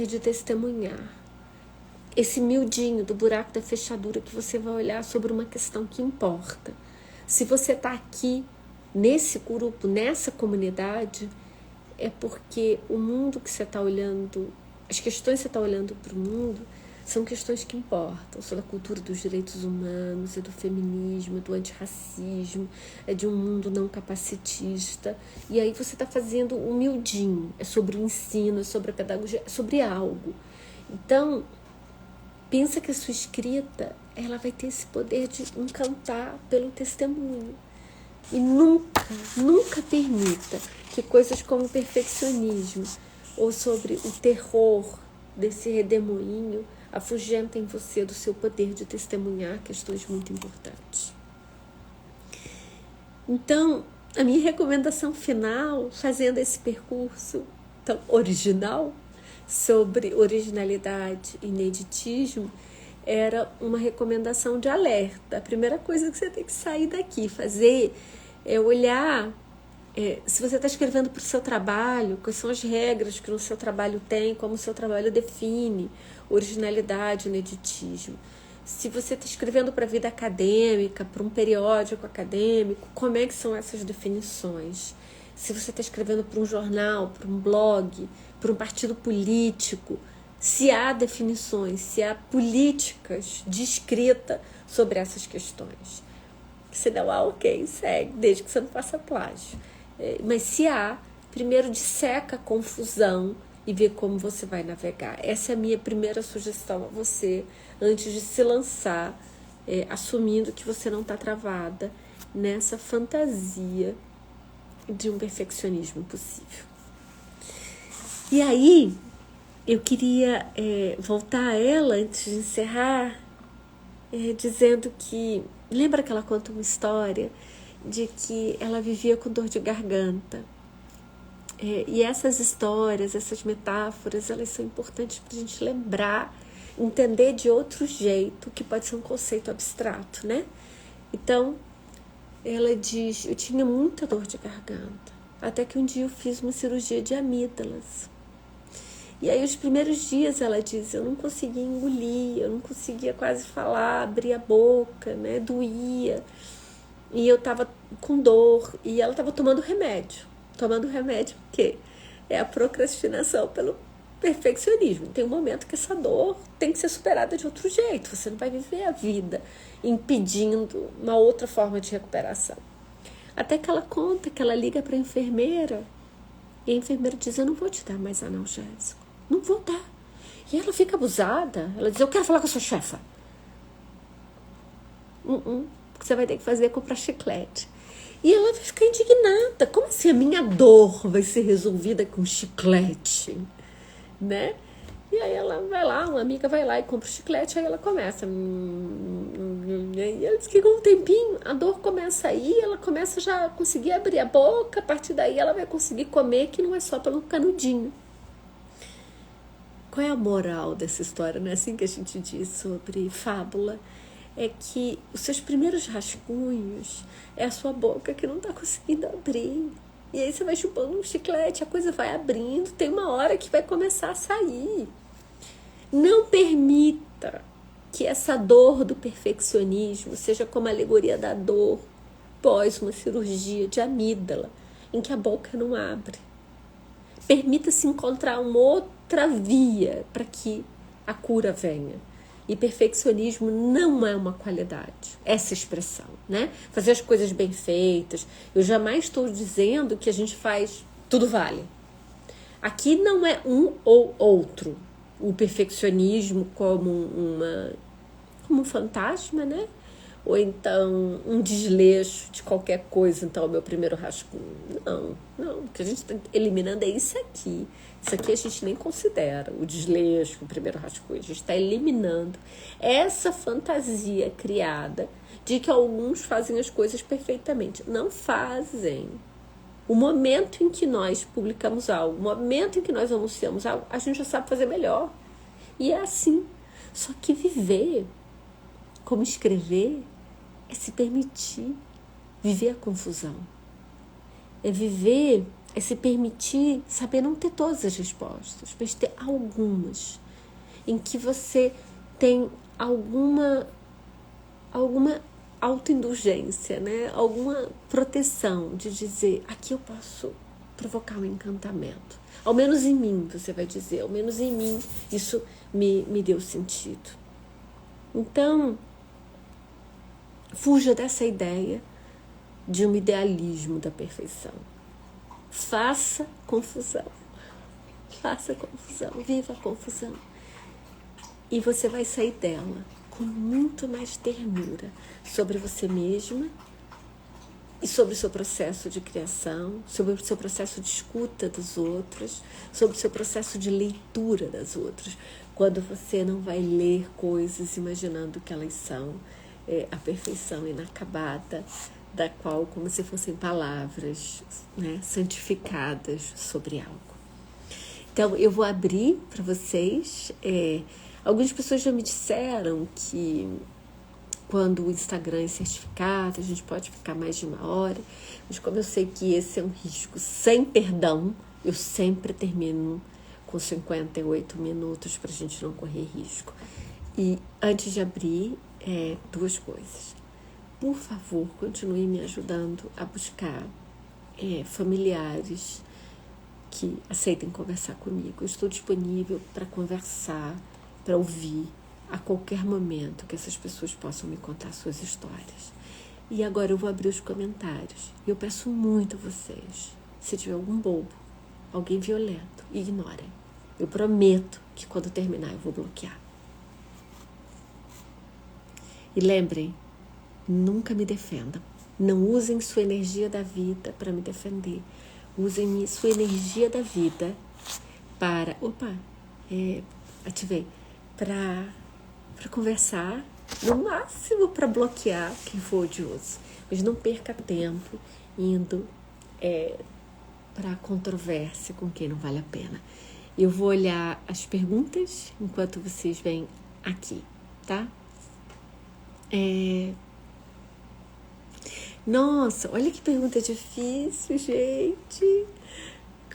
de testemunhar. Esse miudinho do buraco da fechadura que você vai olhar sobre uma questão que importa. Se você está aqui, nesse grupo, nessa comunidade, é porque o mundo que você está olhando, as questões que você está olhando para o mundo, são questões que importam. São da cultura dos direitos humanos, é do feminismo, é do antirracismo, é de um mundo não capacitista. E aí você está fazendo um miudinho. É sobre o ensino, é sobre a pedagogia, é sobre algo. Então, pensa que a sua escrita, ela vai ter esse poder de encantar pelo testemunho. E nunca permita que coisas como o perfeccionismo ou sobre o terror desse redemoinho afugentem você do seu poder de testemunhar questões muito importantes. Então, a minha recomendação final, fazendo esse percurso tão original sobre originalidade e ineditismo, era uma recomendação de alerta. A primeira coisa que você tem que sair daqui, fazer, é olhar se você está escrevendo para o seu trabalho, quais são as regras que o seu trabalho tem, como o seu trabalho define originalidade, ineditismo. Se você está escrevendo para a vida acadêmica, para um periódico acadêmico, como é que são essas definições? Se você está escrevendo para um jornal, para um blog, para um partido político, se há definições, se há políticas de escrita sobre essas questões. Se não há, ok, segue, desde que você não faça plágio. Mas se há, primeiro disseca a confusão e vê como você vai navegar. Essa é a minha primeira sugestão a você, antes de se lançar, assumindo que você não está travada nessa fantasia de um perfeccionismo possível. E aí, eu queria voltar a ela, antes de encerrar, dizendo que... Lembra que ela conta uma história de que ela vivia com dor de garganta? E essas histórias, essas metáforas, elas são importantes para a gente lembrar, entender de outro jeito, que pode ser um conceito abstrato, né? Então, ela diz, eu tinha muita dor de garganta, até que um dia eu fiz uma cirurgia de amígdalas. E aí, os primeiros dias, ela diz, eu não conseguia engolir, eu não conseguia quase falar, abrir a boca, né? Doía. E eu estava com dor, e ela estava tomando remédio. Tomando remédio, porque é a procrastinação perfeccionismo. Tem um momento que essa dor tem que ser superada de outro jeito. Você não vai viver a vida impedindo uma outra forma de recuperação. Até que ela conta que ela liga para a enfermeira e a enfermeira diz: eu não vou te dar mais analgésico. Não vou dar. E ela fica abusada. Ela diz: eu quero falar com a sua chefa. O que você vai ter que fazer é comprar chiclete. E ela vai ficar indignada. Como assim a minha dor vai ser resolvida com chiclete? Né? E aí ela vai lá, uma amiga vai lá e compra o chiclete, aí ela começa. E ela diz que com um tempinho a dor começa a ir, ela começa já a conseguir abrir a boca, a partir daí ela vai conseguir comer, que não é só pelo canudinho. Qual é a moral dessa história? Não é assim que a gente diz sobre fábula? É que os seus primeiros rascunhos é a sua boca que não está conseguindo abrir. E aí você vai chupando um chiclete, a coisa vai abrindo, tem uma hora que vai começar a sair. Não permita que essa dor do perfeccionismo seja como a alegoria da dor pós uma cirurgia de amígdala, em que a boca não abre. Permita-se encontrar uma outra via para que a cura venha. E perfeccionismo não é uma qualidade, essa expressão, né? Fazer as coisas bem feitas. Eu jamais estou dizendo que a gente faz tudo vale. Aqui não é um ou outro. O perfeccionismo como um fantasma, né? Ou então um desleixo de qualquer coisa, então o meu primeiro rascunho. Não. O que a gente está eliminando é isso aqui. Isso aqui a gente nem considera o desleixo, o primeiro rascunho. A gente está eliminando essa fantasia criada de que alguns fazem as coisas perfeitamente. Não fazem. O momento em que nós publicamos algo, o momento em que nós anunciamos algo, a gente já sabe fazer melhor. E é assim. Só que viver, como escrever, é se permitir viver a confusão. É viver, é se permitir saber não ter todas as respostas, mas ter algumas, em que você tem alguma autoindulgência, né? Alguma proteção de dizer: aqui eu posso provocar um encantamento. Ao menos em mim, você vai dizer, ao menos em mim isso me deu sentido. Então, fuja dessa ideia de um idealismo da perfeição. Faça confusão. Faça confusão. Viva a confusão. E você vai sair dela com muito mais ternura sobre você mesma e sobre o seu processo de criação, sobre o seu processo de escuta dos outros, sobre o seu processo de leitura das outras. Quando você não vai ler coisas imaginando que elas são a perfeição inacabada, da qual, como se fossem palavras, né, santificadas sobre algo. Então, eu vou abrir para vocês. Algumas pessoas já me disseram que quando o Instagram é certificado, a gente pode ficar mais de 1 hora, mas como eu sei que esse é um risco sem perdão, eu sempre termino com 58 minutos para a gente não correr risco. E antes de abrir, 2 coisas. Por favor, continue me ajudando a buscar familiares que aceitem conversar comigo. Eu estou disponível para conversar, para ouvir a qualquer momento que essas pessoas possam me contar suas histórias. E agora eu vou abrir os comentários. E eu peço muito a vocês, se tiver algum bobo, alguém violento, ignorem. Eu prometo que quando terminar eu vou bloquear. E lembrem, nunca me defendam. Não usem sua energia da vida para me defender. Usem sua energia da vida para... ativei. Para conversar, no máximo para bloquear quem for odioso. Mas não perca tempo indo para controvérsia com quem não vale a pena. Eu vou olhar as perguntas enquanto vocês vêm aqui, tá? Nossa, olha que pergunta difícil, gente.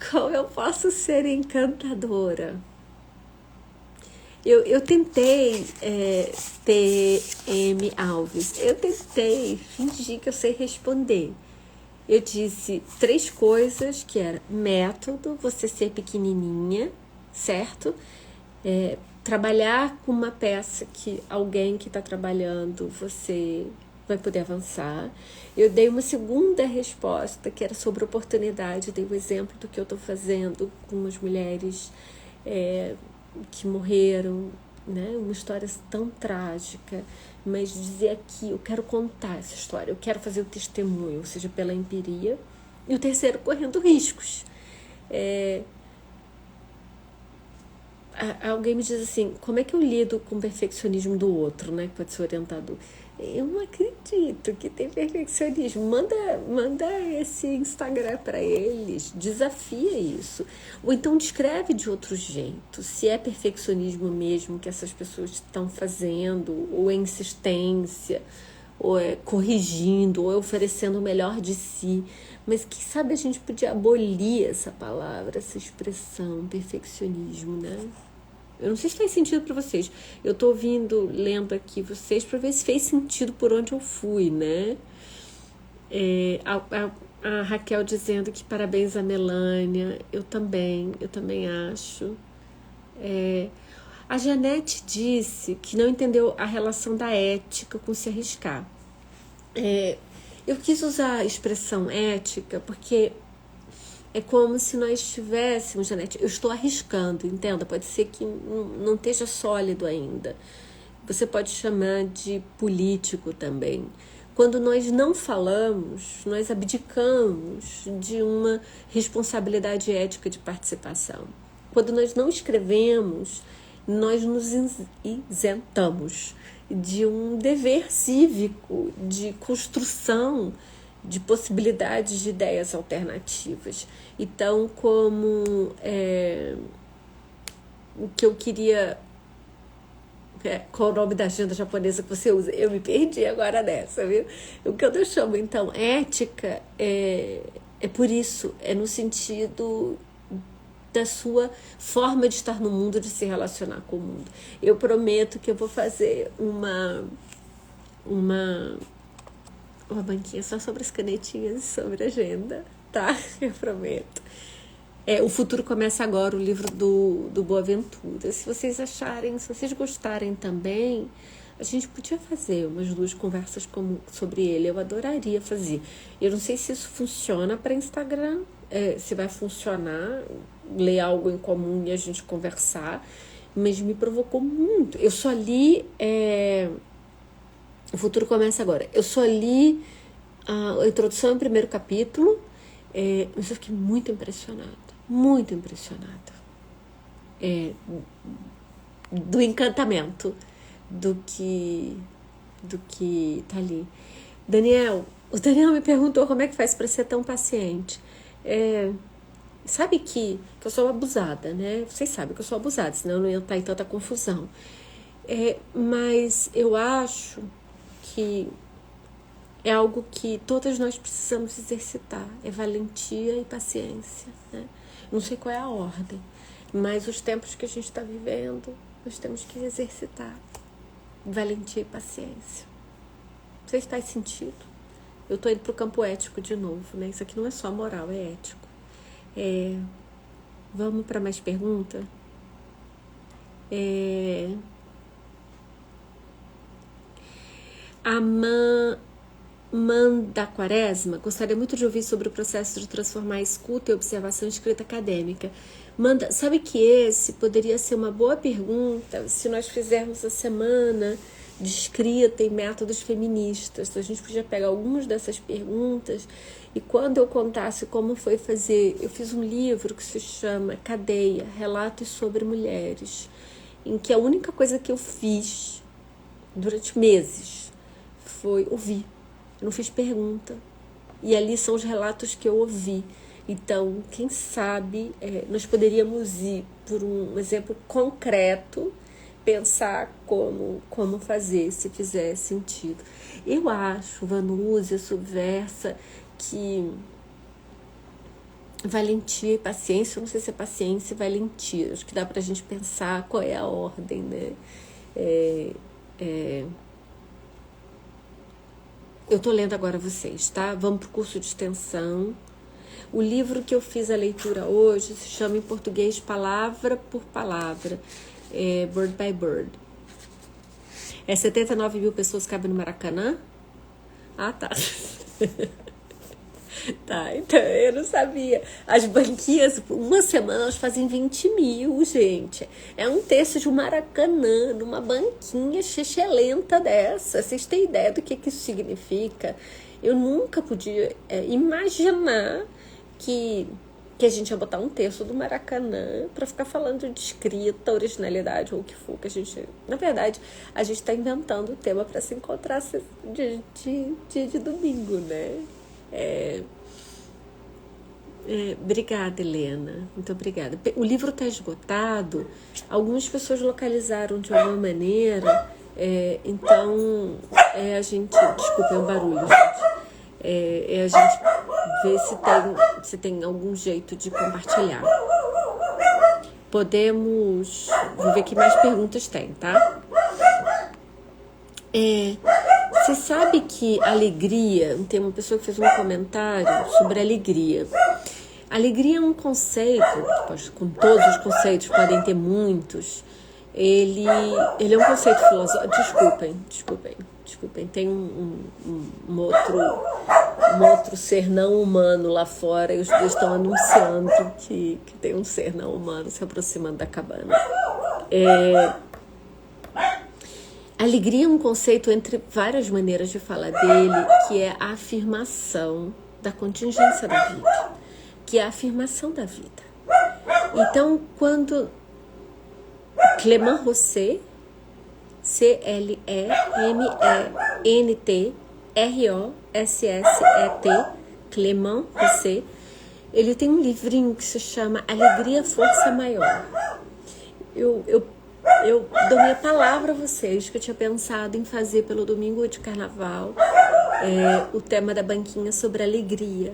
Como eu posso ser encantadora? Eu tentei, TM Alves, eu tentei fingir que eu sei responder. Eu disse 3 coisas, que era método, você ser pequenininha, certo? Trabalhar com uma peça que alguém que está trabalhando, você vai poder avançar. Eu dei uma segunda resposta, que era sobre oportunidade, dei o exemplo do que eu estou fazendo com as mulheres que morreram, né? Uma história tão trágica, mas dizer aqui, eu quero contar essa história, eu quero fazer o testemunho, ou seja, pela empiria. E o terceiro, correndo riscos. Alguém me diz assim, como é que eu lido com o perfeccionismo do outro, né? Que pode ser orientador. Eu não acredito que tem perfeccionismo. Manda esse Instagram para eles, desafia isso. Ou então descreve de outro jeito. Se é perfeccionismo mesmo que essas pessoas estão fazendo, ou é insistência, ou é corrigindo, ou é oferecendo o melhor de si. Mas quem sabe a gente podia abolir essa palavra, essa expressão, perfeccionismo, né? Eu não sei se faz sentido para vocês. Eu tô ouvindo, lendo aqui vocês para ver se fez sentido por onde eu fui, né? A Raquel dizendo que parabéns a Melânia. Eu também acho. A Janete disse que não entendeu a relação da ética com se arriscar. Eu quis usar a expressão ética porque é como se nós tivéssemos, Janete, eu estou arriscando, entenda, pode ser que não esteja sólido ainda. Você pode chamar de político também. Quando nós não falamos, nós abdicamos de uma responsabilidade ética de participação. Quando nós não escrevemos, nós nos isentamos de um dever cívico, de construção de possibilidades de ideias alternativas. Então, como o que eu queria... qual o nome da agenda japonesa que você usa? Eu me perdi agora nessa, viu? O que eu chamo, então, ética é por isso, é no sentido da sua forma de estar no mundo, de se relacionar com o mundo. Eu prometo que eu vou fazer uma banquinha só sobre as canetinhas e sobre a agenda, tá? Eu prometo. O Futuro Começa Agora, o livro do Boaventura. Se vocês acharem, se vocês gostarem também, a gente podia fazer umas 2 conversas sobre ele. Eu adoraria fazer. Eu não sei se isso funciona para Instagram, se vai funcionar, ler algo em comum e a gente conversar, mas me provocou muito. Eu só li... O Futuro Começa Agora. Eu só li a introdução e o primeiro capítulo, mas eu fiquei muito impressionada. Muito impressionada. Do encantamento do que tá ali. O Daniel me perguntou como é que faz para ser tão paciente. Sabe que eu sou abusada, né? Vocês sabem que eu sou abusada, senão eu não ia estar em tanta confusão. Mas eu acho que é algo que todas nós precisamos exercitar. É valentia e paciência, né? Não sei qual é a ordem, mas os tempos que a gente está vivendo, nós temos que exercitar valentia e paciência. Não sei se faz sentido. Eu estou indo para o campo ético de novo, né? Isso aqui não é só moral, é ético. Vamos para mais pergunta? A Manda Quaresma gostaria muito de ouvir sobre o processo de transformar a escuta e observação em escrita acadêmica. Manda, sabe que esse poderia ser uma boa pergunta se nós fizermos a semana de escrita e métodos feministas. A gente podia pegar algumas dessas perguntas e quando eu contasse como foi fazer... Eu fiz um livro que se chama Cadeia, Relatos sobre Mulheres, em que a única coisa que eu fiz durante meses foi ouvir. Eu não fiz pergunta. E ali são os relatos que eu ouvi. Então, quem sabe, nós poderíamos ir por um exemplo concreto, pensar como fazer, se fizer sentido. Eu acho, Vanúzia, Subversa, que valentia e paciência, eu não sei se é paciência e valentia, acho que dá pra gente pensar qual é a ordem, né? Eu tô lendo agora vocês, tá? Vamos pro curso de extensão. O livro que eu fiz a leitura hoje se chama em português Palavra por Palavra, Bird by Bird. 79 mil pessoas cabem no Maracanã? Ah, tá. Tá, então eu não sabia. As banquinhas, uma semana elas fazem 20 mil, gente. É um terço de um Maracanã, numa banquinha xixelenta dessa. Vocês têm ideia do que isso significa? Eu nunca podia imaginar que a gente ia botar um terço do Maracanã para ficar falando de escrita, originalidade ou o que for. Que a gente, na verdade, a gente está inventando o tema para se encontrar de domingo, né? Obrigada, Helena. Muito obrigada. O livro está esgotado. Algumas pessoas localizaram de alguma maneira. Então, a gente... Desculpa, é um barulho, gente. A gente ver se tem algum jeito de compartilhar. Podemos... Vou ver que mais perguntas tem, tá? Você sabe que alegria... Tem uma pessoa que fez um comentário sobre alegria. Alegria é um conceito, com todos os conceitos, podem ter muitos. Ele é um conceito filosófico. Desculpem. Tem um outro ser não humano lá fora e os dois estão anunciando que tem um ser não humano se aproximando da cabana. Alegria é um conceito entre várias maneiras de falar dele, que é a afirmação da contingência da vida, que é a afirmação da vida. Então, quando Clément Rosset, C-L-E-M-E-N-T-R-O-S-S-E-T, Clément Rosset, ele tem um livrinho que se chama Alegria, Força Maior. Eu dou minha palavra a vocês que eu tinha pensado em fazer pelo domingo de carnaval o tema da banquinha sobre alegria.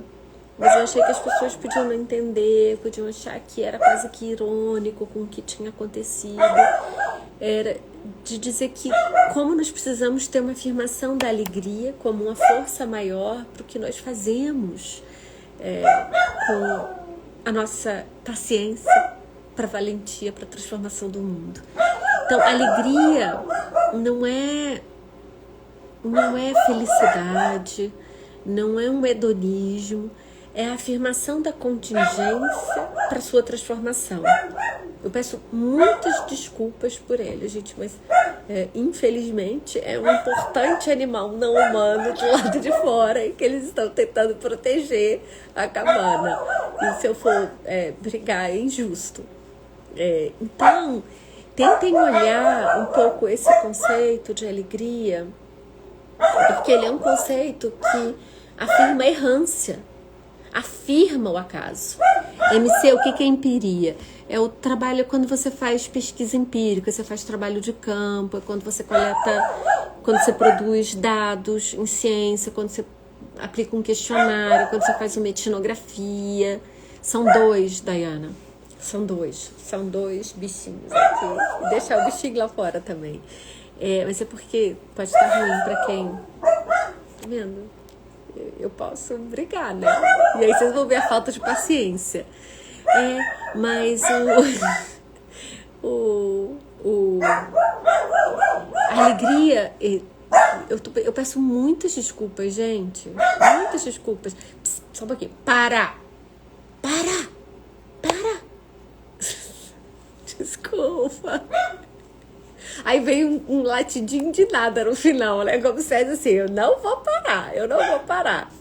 Mas eu achei que as pessoas podiam não entender, podiam achar que era quase que irônico com o que tinha acontecido. Era de dizer que como nós precisamos ter uma afirmação da alegria como uma força maior para o que nós fazemos com a nossa paciência, para a valentia, para a transformação do mundo. Então, alegria não é felicidade, não é um hedonismo, é a afirmação da contingência para sua transformação. Eu peço muitas desculpas por ele, gente, mas infelizmente é um importante animal não humano do lado de fora e que eles estão tentando proteger a cabana. E se eu for brigar, é injusto. Então, tentem olhar um pouco esse conceito de alegria, porque ele é um conceito que afirma a errância, afirma o acaso. MC, o que é empiria? É o trabalho quando você faz pesquisa empírica, você faz trabalho de campo, é quando você quando você produz dados em ciência, quando você aplica um questionário, quando você faz uma etnografia. São dois, Dayana. São dois bichinhos aqui. E deixar o bichinho lá fora também. Mas é porque pode estar ruim pra quem... Tá vendo? Eu posso brigar, né? E aí vocês vão ver a falta de paciência. Mas a alegria... Eu peço muitas desculpas, gente. Muitas desculpas. Psst, só um pouquinho. Para! Desculpa. Aí veio um latidinho de nada no final, né? Como se fosse assim, eu não vou parar.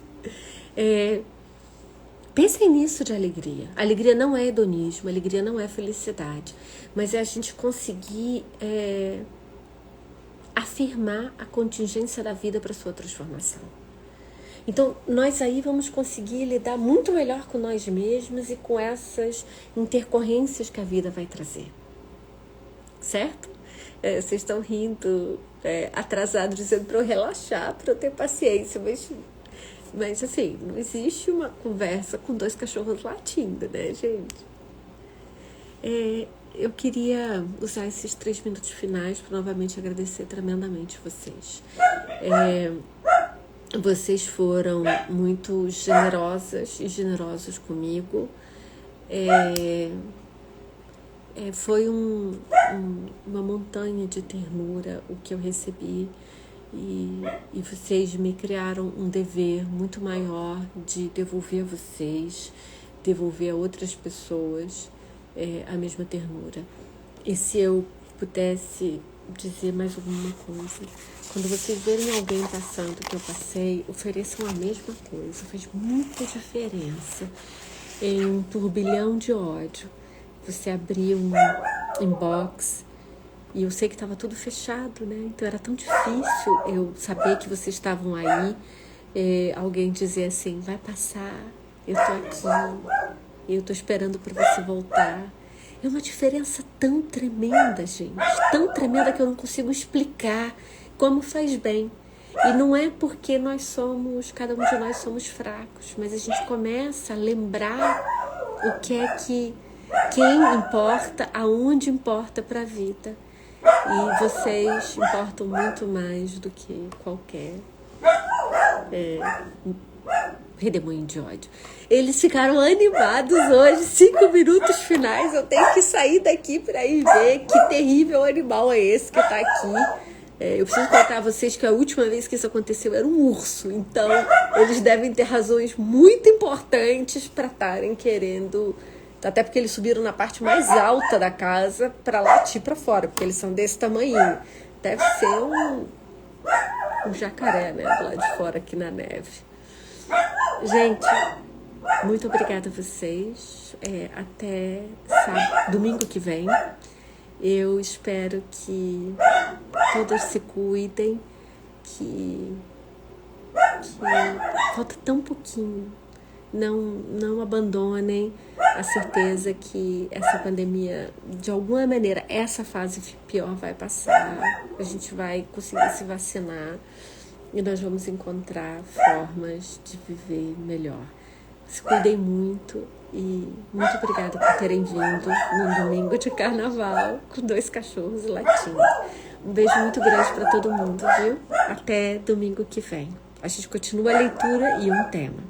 Pensem nisso de alegria. Alegria não é hedonismo, alegria não é felicidade, mas é a gente conseguir afirmar a contingência da vida para sua transformação. Então, nós aí vamos conseguir lidar muito melhor com nós mesmos e com essas intercorrências que a vida vai trazer. Certo? Vocês estão rindo, atrasado, dizendo para eu relaxar, para eu ter paciência, mas assim, não existe uma conversa com dois cachorros latindo, né, gente? Eu queria usar esses 3 minutos finais para novamente agradecer tremendamente vocês. Vocês foram muito generosas e generosos comigo. Foi uma montanha de ternura o que eu recebi. E vocês me criaram um dever muito maior de devolver a vocês, devolver a outras pessoas a mesma ternura. E se eu pudesse dizer mais alguma coisa, quando vocês verem alguém passando o que eu passei, ofereçam a mesma coisa. Faz muita diferença em um turbilhão de ódio. Você abrir um inbox e eu sei que estava tudo fechado, né? Então era tão difícil eu saber que vocês estavam aí. Alguém dizer assim, vai passar, eu tô aqui, eu tô esperando por você voltar. É uma diferença tão tremenda, gente, tão tremenda que eu não consigo explicar como faz bem. E não é porque cada um de nós somos fracos, mas a gente começa a lembrar o que é quem importa, aonde importa para a vida. E vocês importam muito mais do que qualquer redemoinho de ódio. Eles ficaram animados hoje, 5 minutos finais. Eu tenho que sair daqui para ir ver que terrível animal é esse que tá aqui. Eu preciso contar a vocês que a última vez que isso aconteceu era um urso. Então, eles devem ter razões muito importantes para estarem querendo. Até porque eles subiram na parte mais alta da casa para latir para fora, porque eles são desse tamanho. Deve ser um jacaré, né, do lado de fora aqui na neve. Gente, muito obrigada a vocês. Até domingo que vem. Eu espero que todas se cuidem, que falta tão pouquinho. Não abandonem a certeza que essa pandemia, de alguma maneira, essa fase pior vai passar. A gente vai conseguir se vacinar e nós vamos encontrar formas de viver melhor. Se cuidem muito e muito obrigada por terem vindo num domingo de carnaval com 2 cachorros latindo. Um beijo muito grande para todo mundo, viu? Até domingo que vem. A gente continua a leitura e um tema.